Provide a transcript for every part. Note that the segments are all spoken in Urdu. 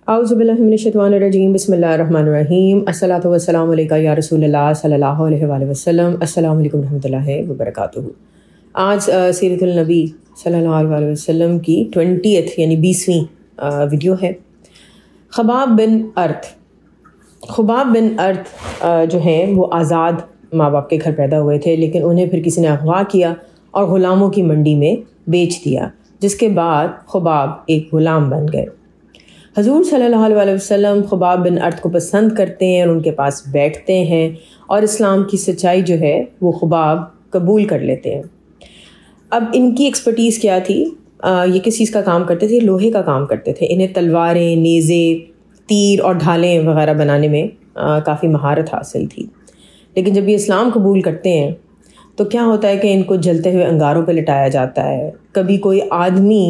اعوذ باللہ من الشیطان الرجیم بسم اللہ الرحمن الرحیم الصلاۃ والسلام علیکہ یا رسول اللہ صلی اللہ علیہ وآلہ وسلم۔ السلام علیکم ورحمۃ اللہ وبرکاتہ۔ آج سیرت النبی صلی اللہ علیہ وآلہ وسلم کی 20th یعنی 20ویں ویڈیو ہے۔ خباب بن ارت جو ہیں وہ آزاد ماں باپ کے گھر پیدا ہوئے تھے، لیکن انہیں پھر کسی نے اغوا کیا اور غلاموں کی منڈی میں بیچ دیا، جس کے بعد خباب ایک غلام بن گئے۔ حضور صلی اللہ علیہ وسلم خباب بن ارت کو پسند کرتے ہیں اور ان کے پاس بیٹھتے ہیں، اور اسلام کی سچائی جو ہے وہ خباب قبول کر لیتے ہیں۔ اب ان کی ایکسپرٹیز کیا تھی؟ یہ کس چیز کا کام کرتے تھے؟ لوہے کا کام کرتے تھے۔ انہیں تلواریں، نیزے، تیر اور ڈھالیں وغیرہ بنانے میں کافی مہارت حاصل تھی۔ لیکن جب یہ اسلام قبول کرتے ہیں تو کیا ہوتا ہے کہ ان کو جلتے ہوئے انگاروں پہ لٹایا جاتا ہے۔ کبھی کوئی آدمی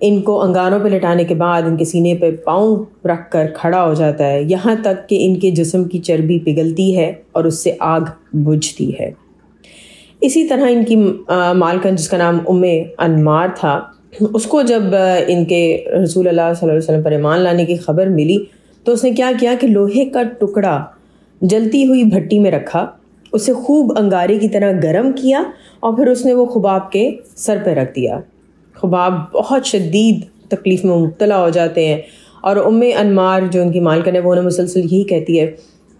ان کو انگاروں پہ لٹانے کے بعد ان کے سینے پہ پاؤں رکھ کر کھڑا ہو جاتا ہے، یہاں تک کہ ان کے جسم کی چربی پگھلتی ہے اور اس سے آگ بجھتی ہے۔ اسی طرح ان کی مالکن، جس کا نام انمار تھا، اس کو جب ان کے رسول اللہ صلی اللہ علیہ وسلم پر ایمان لانے کی خبر ملی تو اس نے کیا کیا کہ لوہے کا ٹکڑا جلتی ہوئی بھٹی میں رکھا، اسے خوب انگارے کی طرح گرم کیا اور پھر اس نے وہ خباب کے سر پہ رکھ دیا۔ خباب بہت شدید تکلیف میں مبتلا ہو جاتے ہیں، اور انمار جو ان کی مالکن ہے وہ انہیں مسلسل یہی کہتی ہے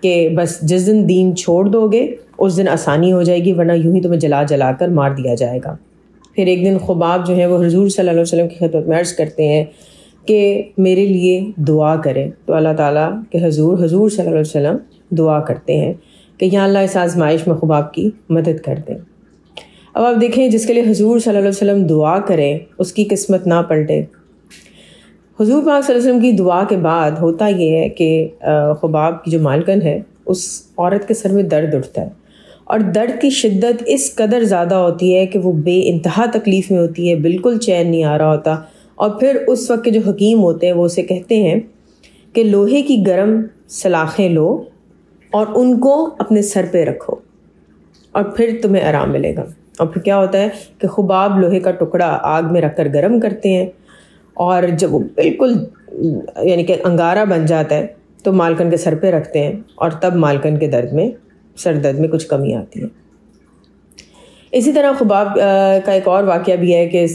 کہ بس جس دن دین چھوڑ دو گے اس دن آسانی ہو جائے گی، ورنہ یوں ہی تمہیں جلا جلا کر مار دیا جائے گا۔ پھر ایک دن خباب جو ہے وہ حضور صلی اللہ علیہ وسلم کی خدمت میں عرض کرتے ہیں کہ میرے لیے دعا کریں، تو اللہ تعالیٰ کے حضور صلی اللہ علیہ وسلم دعا کرتے ہیں کہ یا اللہ اس آزمائش میں خباب کی مدد کر دیں۔ اب آپ دیکھیں، جس کے لیے حضور صلی اللہ علیہ وسلم دعا کریں اس کی قسمت نہ پلٹے۔ حضور پاک صلی اللہ علیہ وسلم کی دعا کے بعد ہوتا یہ ہے کہ خباب کی جو مالکن ہے اس عورت کے سر میں درد اٹھتا ہے، اور درد کی شدت اس قدر زیادہ ہوتی ہے کہ وہ بے انتہا تکلیف میں ہوتی ہے، بالکل چین نہیں آ رہا ہوتا۔ اور پھر اس وقت کے جو حکیم ہوتے ہیں وہ اسے کہتے ہیں کہ لوہے کی گرم سلاخیں لو اور ان کو اپنے سر پہ رکھو اور پھر تمہیں آرام ملے گا۔ اور پھر کیا ہوتا ہے کہ خباب لوہے کا ٹکڑا آگ میں رکھ کر گرم کرتے ہیں، اور جب وہ بالکل یعنی کہ انگارہ بن جاتا ہے تو مالکن کے سر پہ رکھتے ہیں، اور تب مالکن کے سر درد میں کچھ کمی آتی ہے۔ اسی طرح خباب کا ایک اور واقعہ بھی ہے کہ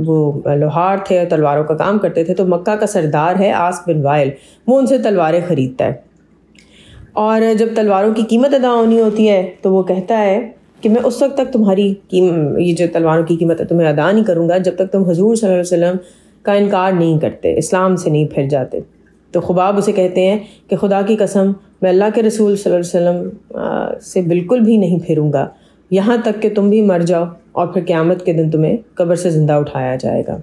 وہ لوہار تھے اور تلواروں کا کام کرتے تھے، تو مکہ کا سردار ہے عاص بن وائل، وہ ان سے تلواریں خریدتا ہے، اور جب تلواروں کی قیمت ادا ہونی ہوتی ہے تو وہ کہتا ہے کہ میں اس وقت تک تمہاری یہ جو تلواروں کی قیمت ہے تمہیں ادا نہیں کروں گا جب تک تم حضور صلی اللہ علیہ وسلم کا انکار نہیں کرتے، اسلام سے نہیں پھر جاتے۔ تو خباب اسے کہتے ہیں کہ خدا کی قسم میں اللہ کے رسول صلی اللہ علیہ وسلم سے بالکل بھی نہیں پھروں گا یہاں تک کہ تم بھی مر جاؤ، اور پھر قیامت کے دن تمہیں قبر سے زندہ اٹھایا جائے گا۔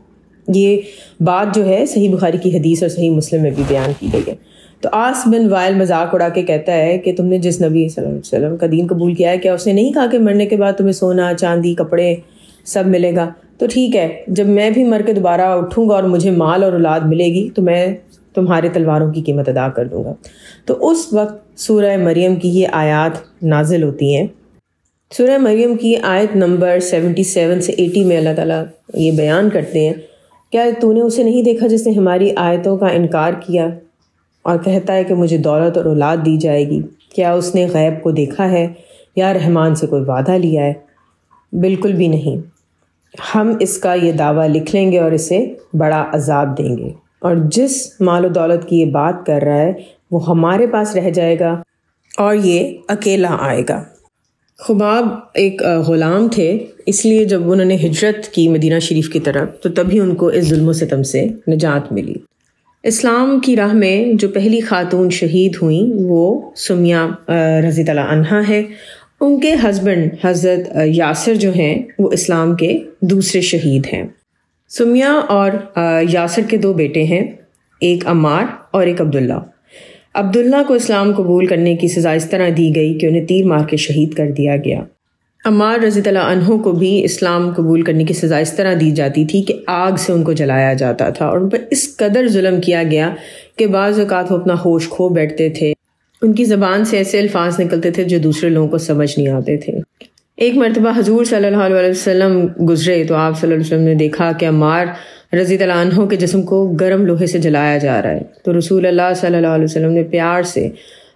یہ بات جو ہے صحیح بخاری کی حدیث اور صحیح مسلم میں بھی بیان کی گئی ہے۔ تو عاص بن وائل مذاق اڑا کے کہتا ہے کہ تم نے جس نبی صلی اللہ علیہ وسلم کا دین قبول کیا ہے، کیا اس نے نہیں کہا کہ مرنے کے بعد تمہیں سونا، چاندی، کپڑے سب ملے گا؟ تو ٹھیک ہے، جب میں بھی مر کے دوبارہ اٹھوں گا اور مجھے مال اور اولاد ملے گی تو میں تمہارے تلواروں کی قیمت ادا کر دوں گا۔ تو اس وقت سورہ مریم کی یہ آیات نازل ہوتی ہیں۔ سورہ مریم کی آیت نمبر 77 سے 80 میں اللہ تعالیٰ یہ بیان کرتے ہیں، کیا تو نے اسے نہیں دیکھا جس نے ہماری آیتوں کا انکار کیا اور کہتا ہے کہ مجھے دولت اور اولاد دی جائے گی؟ کیا اس نے غیب کو دیکھا ہے یا رحمان سے کوئی وعدہ لیا ہے؟ بالکل بھی نہیں۔ ہم اس کا یہ دعویٰ لکھ لیں گے اور اسے بڑا عذاب دیں گے، اور جس مال و دولت کی یہ بات کر رہا ہے وہ ہمارے پاس رہ جائے گا اور یہ اکیلا آئے گا۔ خباب ایک غلام تھے، اس لیے جب انہوں نے ہجرت کی مدینہ شریف کی طرف تو تبھی ان کو اس ظلم و ستم سے نجات ملی۔ اسلام کی راہ میں جو پہلی خاتون شہید ہوئیں وہ سمیہ رضی اللہ عنہا ہے۔ ان کے ہسبینڈ حضرت یاسر جو ہیں وہ اسلام کے دوسرے شہید ہیں۔ سمیہ اور یاسر کے 2 بیٹے ہیں، ایک عمار اور ایک عبداللہ۔ عبداللہ کو اسلام قبول کرنے کی سزا اس طرح دی گئی کہ انہیں تیر مار کے شہید کر دیا گیا۔ عمار رضی اللہ عنہ کو بھی اسلام قبول کرنے کی سزا اس طرح دی جاتی تھی کہ آگ سے ان کو جلایا جاتا تھا، اور ان پر اس قدر ظلم کیا گیا کہ بعض اوقات وہ اپنا ہوش کھو بیٹھتے تھے، ان کی زبان سے ایسے الفاظ نکلتے تھے جو دوسرے لوگوں کو سمجھ نہیں آتے تھے۔ ایک مرتبہ حضور صلی اللہ علیہ وسلم گزرے تو آپ صلی اللہ علیہ وسلم نے دیکھا کہ عمار رضی اللہ عنہ کے جسم کو گرم لوہے سے جلایا جا رہا ہے، تو رسول اللہ صلی اللہ علیہ وسلم نے پیار سے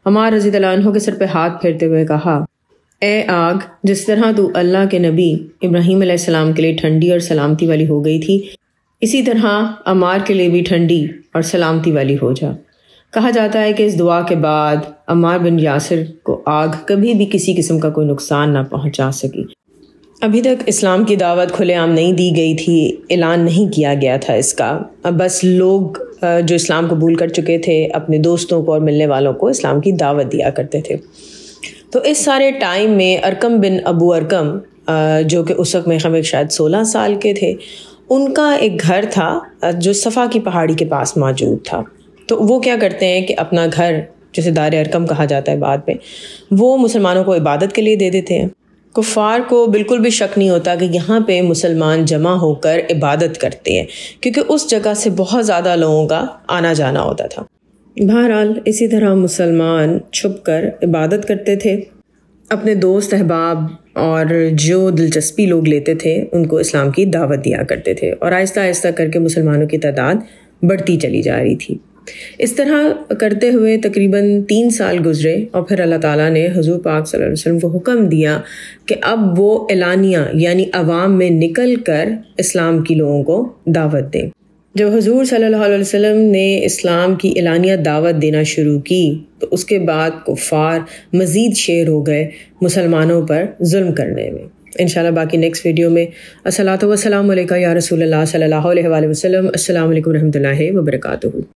عمار رضی اللہ عنہ کے سر پہ ہاتھ پھیرتے ہوئے کہا، اے آگ، جس طرح تو اللہ کے نبی ابراہیم علیہ السلام کے لیے ٹھنڈی اور سلامتی والی ہو گئی تھی، اسی طرح عمار کے لیے بھی ٹھنڈی اور سلامتی والی ہو جا۔ کہا جاتا ہے کہ اس دعا کے بعد عمار بن یاسر کو آگ کبھی بھی کسی قسم کا کوئی نقصان نہ پہنچا سکی۔ ابھی تک اسلام کی دعوت کھلے عام نہیں دی گئی تھی، اعلان نہیں کیا گیا تھا اس کا، بس لوگ جو اسلام قبول کر چکے تھے اپنے دوستوں کو اور ملنے والوں کو اسلام کی دعوت دیا کرتے تھے۔ تو اس سارے ٹائم میں ارقم بن ابو ارقم جو کہ اس وقت میں شاید 16 سال کے تھے، ان کا ایک گھر تھا جو صفا کی پہاڑی کے پاس موجود تھا۔ تو وہ کیا کرتے ہیں کہ اپنا گھر، جسے دار ارقم کہا جاتا ہے بعد میں، وہ مسلمانوں کو عبادت کے لیے دے دیتے ہیں۔ کفار کو بالکل بھی شک نہیں ہوتا کہ یہاں پہ مسلمان جمع ہو کر عبادت کرتے ہیں، کیونکہ اس جگہ سے بہت زیادہ لوگوں کا آنا جانا ہوتا تھا۔ بہرحال اسی طرح مسلمان چھپ کر عبادت کرتے تھے، اپنے دوست احباب اور جو دلچسپی لوگ لیتے تھے ان کو اسلام کی دعوت دیا کرتے تھے، اور آہستہ آہستہ کر کے مسلمانوں کی تعداد بڑھتی چلی جا رہی تھی۔ اس طرح کرتے ہوئے تقریباً 3 سال گزرے، اور پھر اللہ تعالیٰ نے حضور پاک صلی اللہ علیہ وسلم کو حکم دیا کہ اب وہ اعلانیہ یعنی عوام میں نکل کر اسلام کی لوگوں کو دعوت دیں۔ جب حضور صلی اللہ علیہ وسلم نے اسلام کی اعلانیہ دعوت دینا شروع کی تو اس کے بعد کفار مزید شیر ہو گئے مسلمانوں پر ظلم کرنے میں۔ انشاءاللہ باقی نیکسٹ ویڈیو میں۔ الصلاۃ والسلام علیکہ یا رسول اللہ صلی اللہ علیہ وآلہ وسلم۔ السلام علیکم ورحمۃ اللہ وبرکاتہ۔